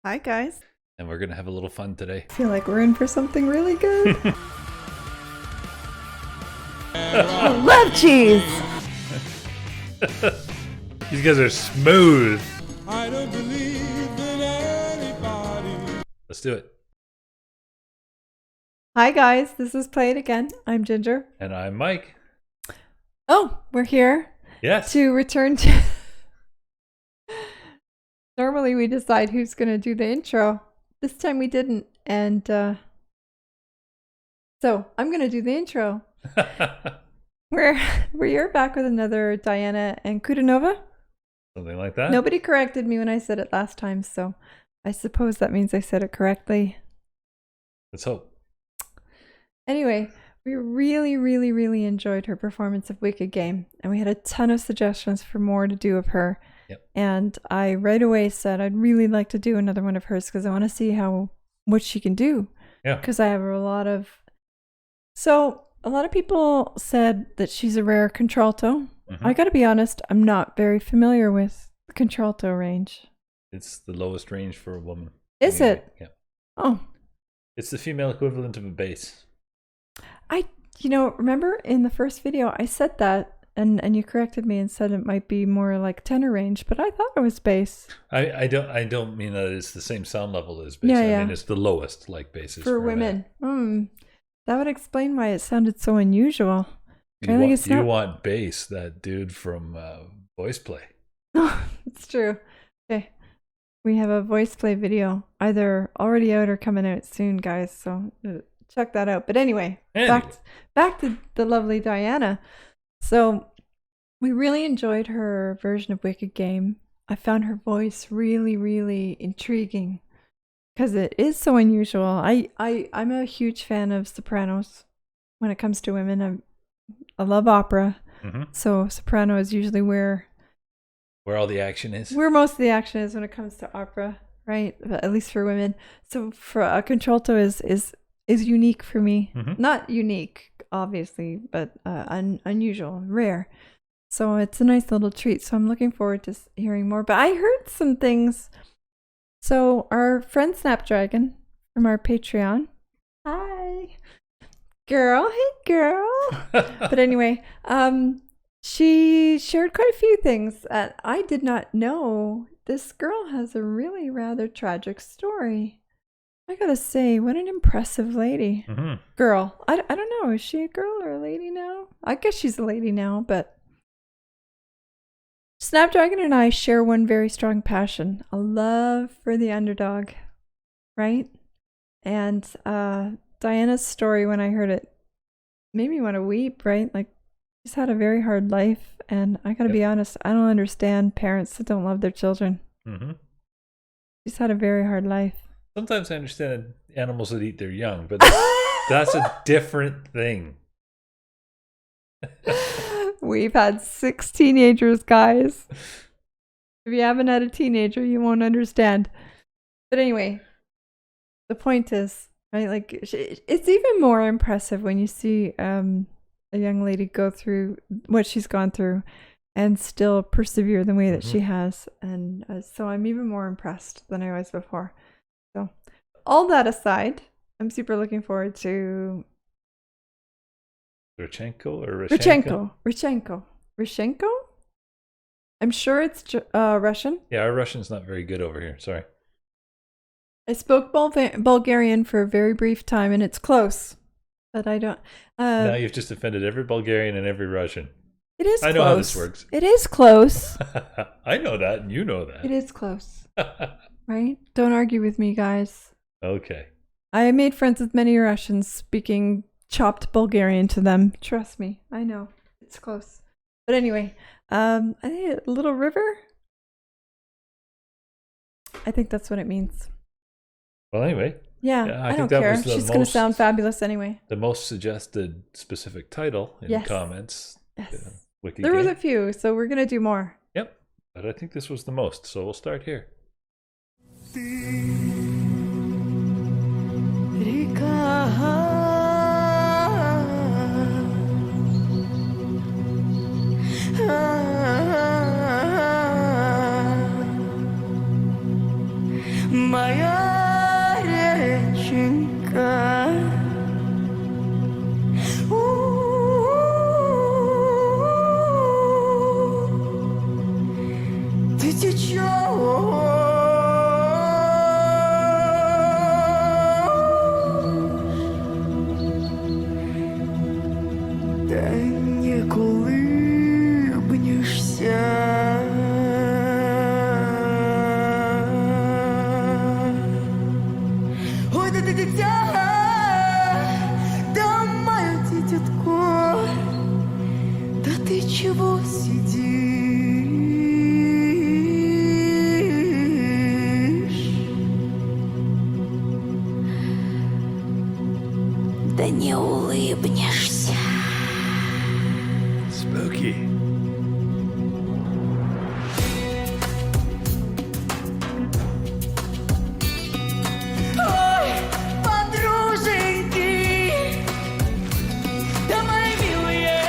Hi, guys. And we're going to have a little fun today. I feel like we're in for something really good. I love cheese. These guys are smooth. I don't believe in anybody. Let's do it. Hi, guys. This is Play It Again. I'm Ginger. And I'm Mike. Oh, we're here Yes. to return to... Normally we decide who's going to do the intro. This time we didn't. And so I'm going to do the intro. We're back with another Diana Ankudinova. Something like that. Nobody corrected me when I said it last time, so I suppose that means I said it correctly. Let's hope. Anyway, we really enjoyed her performance of Wicked Game, and we had a ton of suggestions for more to do of her. Yep. And I right away said I'd really like to do another one of hers because I want to see what she can do. Yeah. Because I have a lot of people said that she's a rare contralto. Mm-hmm. I got to be honest, I'm not very familiar with the contralto range. It's the lowest range for a woman. Is it? Yeah. Oh. It's the female equivalent of a bass. Remember in the first video I said that and you corrected me and said it might be more like tenor range, but I thought it was bass. I don't mean that it's the same sound level as bass. Yeah, I yeah. mean it's the lowest like basses for women. That would explain why it sounded so unusual. You want bass, that dude from Voice Play. Oh, it's true. Okay. We have a Voice Play video either already out or coming out soon, guys, so check that out. But anyway. Back to the lovely Diana. So we really enjoyed her version of Wicked Game. I found her voice really intriguing because it is so unusual. I'm a huge fan of sopranos when it comes to women. I love opera. Mm-hmm. So soprano is usually where all the action is. Where most of the action is when it comes to opera, right? At least for women. So for a contralto is unique for me. Mm-hmm. Not unique, obviously, but unusual, rare. So it's a nice little treat. So I'm looking forward to hearing more. But I heard some things. So our friend Snapdragon from our Patreon. Hi. Girl. Hey, girl. But anyway, she shared quite a few things that I did not know. This girl has a really rather tragic story. I gotta say, what an impressive lady. Mm-hmm. Girl. I don't know. Is she a girl or a lady now? I guess she's a lady now, but Snapdragon and I share one very strong passion. A love for the underdog. Right? And Diana's story, when I heard it, made me want to weep, right? Like, she's had a very hard life, and I gotta be honest, I don't understand parents that don't love their children. Mm-hmm. She's had a very hard life. Sometimes I understand animals that eat their young, but that's a different thing. We've had 6 teenagers, guys. If you haven't had a teenager, you won't understand. But anyway, the point is, right? Like, it's even more impressive when you see a young lady go through what she's gone through and still persevere the way that she has. And so I'm even more impressed than I was before. So all that aside, I'm super looking forward to Rechenka. Rechenko? I'm sure it's Russian. Yeah, our Russian's not very good over here. Sorry. I spoke Bulgarian for a very brief time, and it's close. But I don't... now you've just offended every Bulgarian and every Russian. It is close. I know how this works. It is close. I know that, and you know that. It is close. Right? Don't argue with me, guys. Okay. I made friends with many Russians speaking chopped Bulgarian to them. Trust me. I know. It's close. But anyway, I think Little River? I think that's what it means. Well, anyway. Yeah, I don't think that care. was the She's going to sound fabulous anyway. The most suggested specific title in comments. Yes. Wiki There was game. a few, so we're going to do more. Yep. But I think this was the most, so we'll start here. моя реченька. Ты течешь, да не колыбнешься. Ой, да ты дитя, да моё дитятко, да ты чего сидишь? Да не улыбнешься. Spooky. Ой, подруженьки, да мои милые.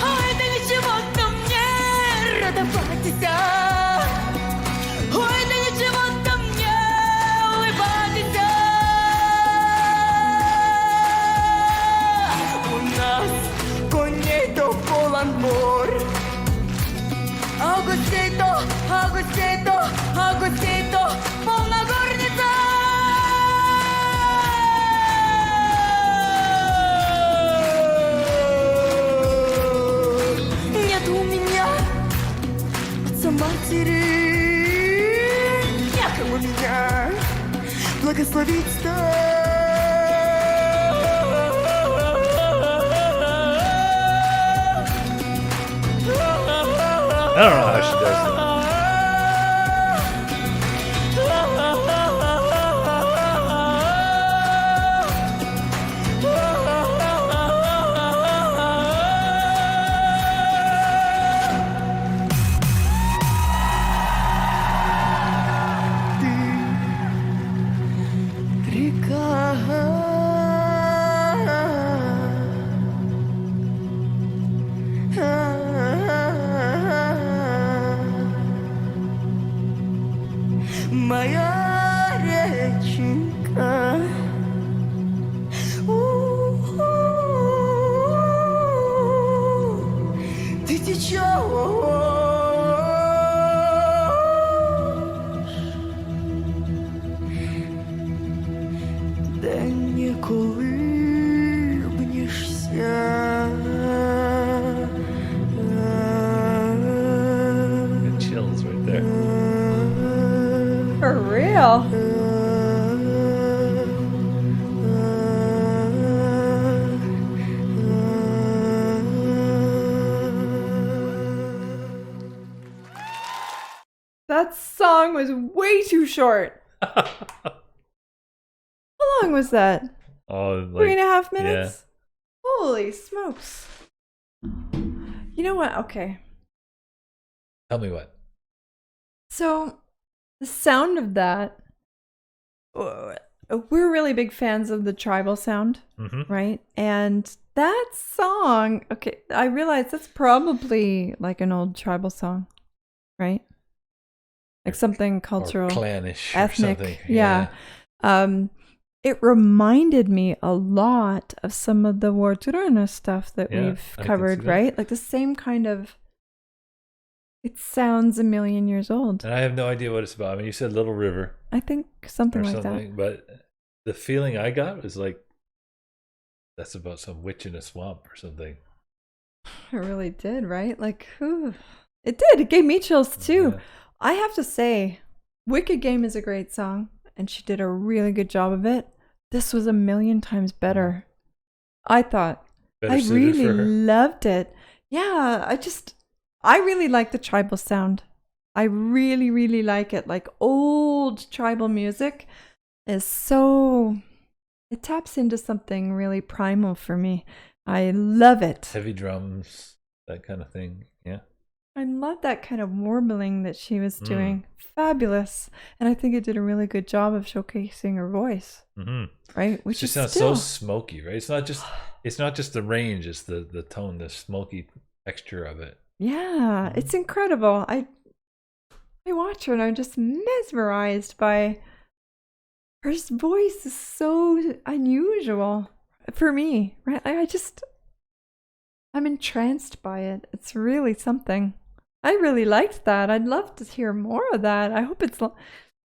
Ой, да ничего-то мне радоваться. Ой, да ничего-то мне улыбаться. У нас коней-то полон двор. Агустейто, полна горница! Нет у меня отца матери, некому меня благословить-то. I don't know how she does that. Моя реченька. Ты течешь, да не колыбнешься. It chills right there. For real. That song was way too short. How long was that? Oh, 3.5 minutes? Holy smokes. You know what? Okay. Tell me what. So, the sound of that, we're really big fans of the tribal sound, right? And that song, okay, I realize that's probably like an old tribal song, right? Like something cultural, or clannish, ethnic. or something. Yeah. It reminded me a lot of some of the Warturana stuff that Yeah, we've I can covered, see that. right? Like the same kind of, it sounds a million years old. And I have no idea what it's about. I mean, you said Little River I think something or like something, but the feeling I got was like that's about some witch in a swamp or something. that. It really did, right? Like, whew. It did. It gave me chills too. Yeah. I have to say, Wicked Game is a great song, and she did a really good job of it. This was a million times better. I thought. Better I suited really for her. loved it. Yeah, I really like the tribal sound. I really, really like it. Like old tribal music is so, it taps into something really primal for me. I love it. Heavy drums, that kind of thing. Yeah. I love that kind of warbling that she was doing. Fabulous. And I think it did a really good job of showcasing her voice. Right? Which She is sounds still so smoky, right? It's not just the range, it's the tone, the smoky texture of it. Yeah, it's incredible. I watch her and I'm just mesmerized by her voice. Is so unusual for me, right? I'm entranced by it. It's really something. I really liked that. I'd love to hear more of that. I hope it's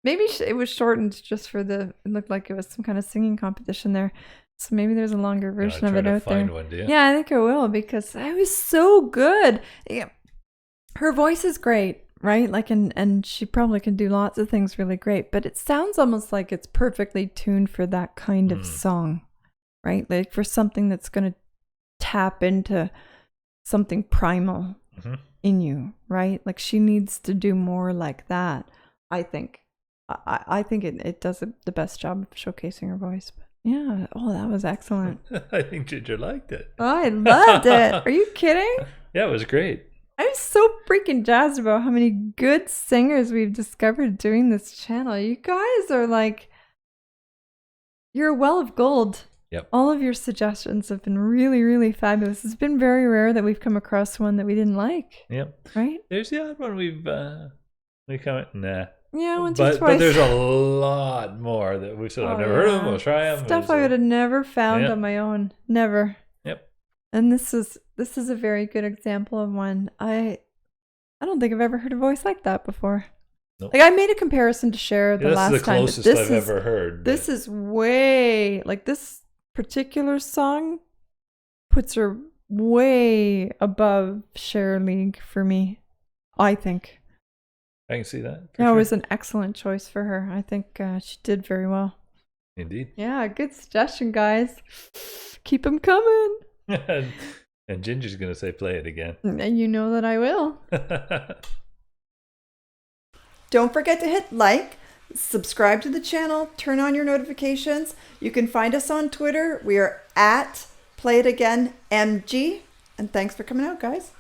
maybe it was shortened just for it looked like it was some kind of singing competition there. So maybe there's a longer version of it out there. One, do you? Yeah, I think I will, because it was so good. Yeah. Her voice is great, right? Like, and she probably can do lots of things really great, but it sounds almost like it's perfectly tuned for that kind of song, right? Like for something that's going to tap into something primal in you, right? Like she needs to do more like that, I think. I think it does the best job of showcasing her voice. But yeah, that was excellent. I think Ginger liked it. Oh, I loved it. Are you kidding? Yeah, it was great. I'm so freaking jazzed about how many good singers we've discovered doing this channel. You guys are like, you're a well of gold. Yep. All of your suggestions have been really, really fabulous. It's been very rare that we've come across one that we didn't like. Yep. Right? There's the odd one we come nah. Yeah, once or twice. But there's a lot more that we said, I've never heard of them, we'll try them. Stuff I would have never found on my own. Never. Yep. And this is a very good example of one. I don't think I've ever heard a voice like that before. Nope. Like I made a comparison to Cher the last time. This is the closest I've ever heard. This is way, like this particular song puts her way above Cher league for me, I think. I can see that. Yeah, it was an excellent choice for her. I think she did very well. Indeed. Yeah, good suggestion, guys. Keep them coming. And Ginger's going to say play it again. And you know that I will. Don't forget to hit like, subscribe to the channel, turn on your notifications. You can find us on Twitter. We are at PlayItAgainMG. And thanks for coming out, guys.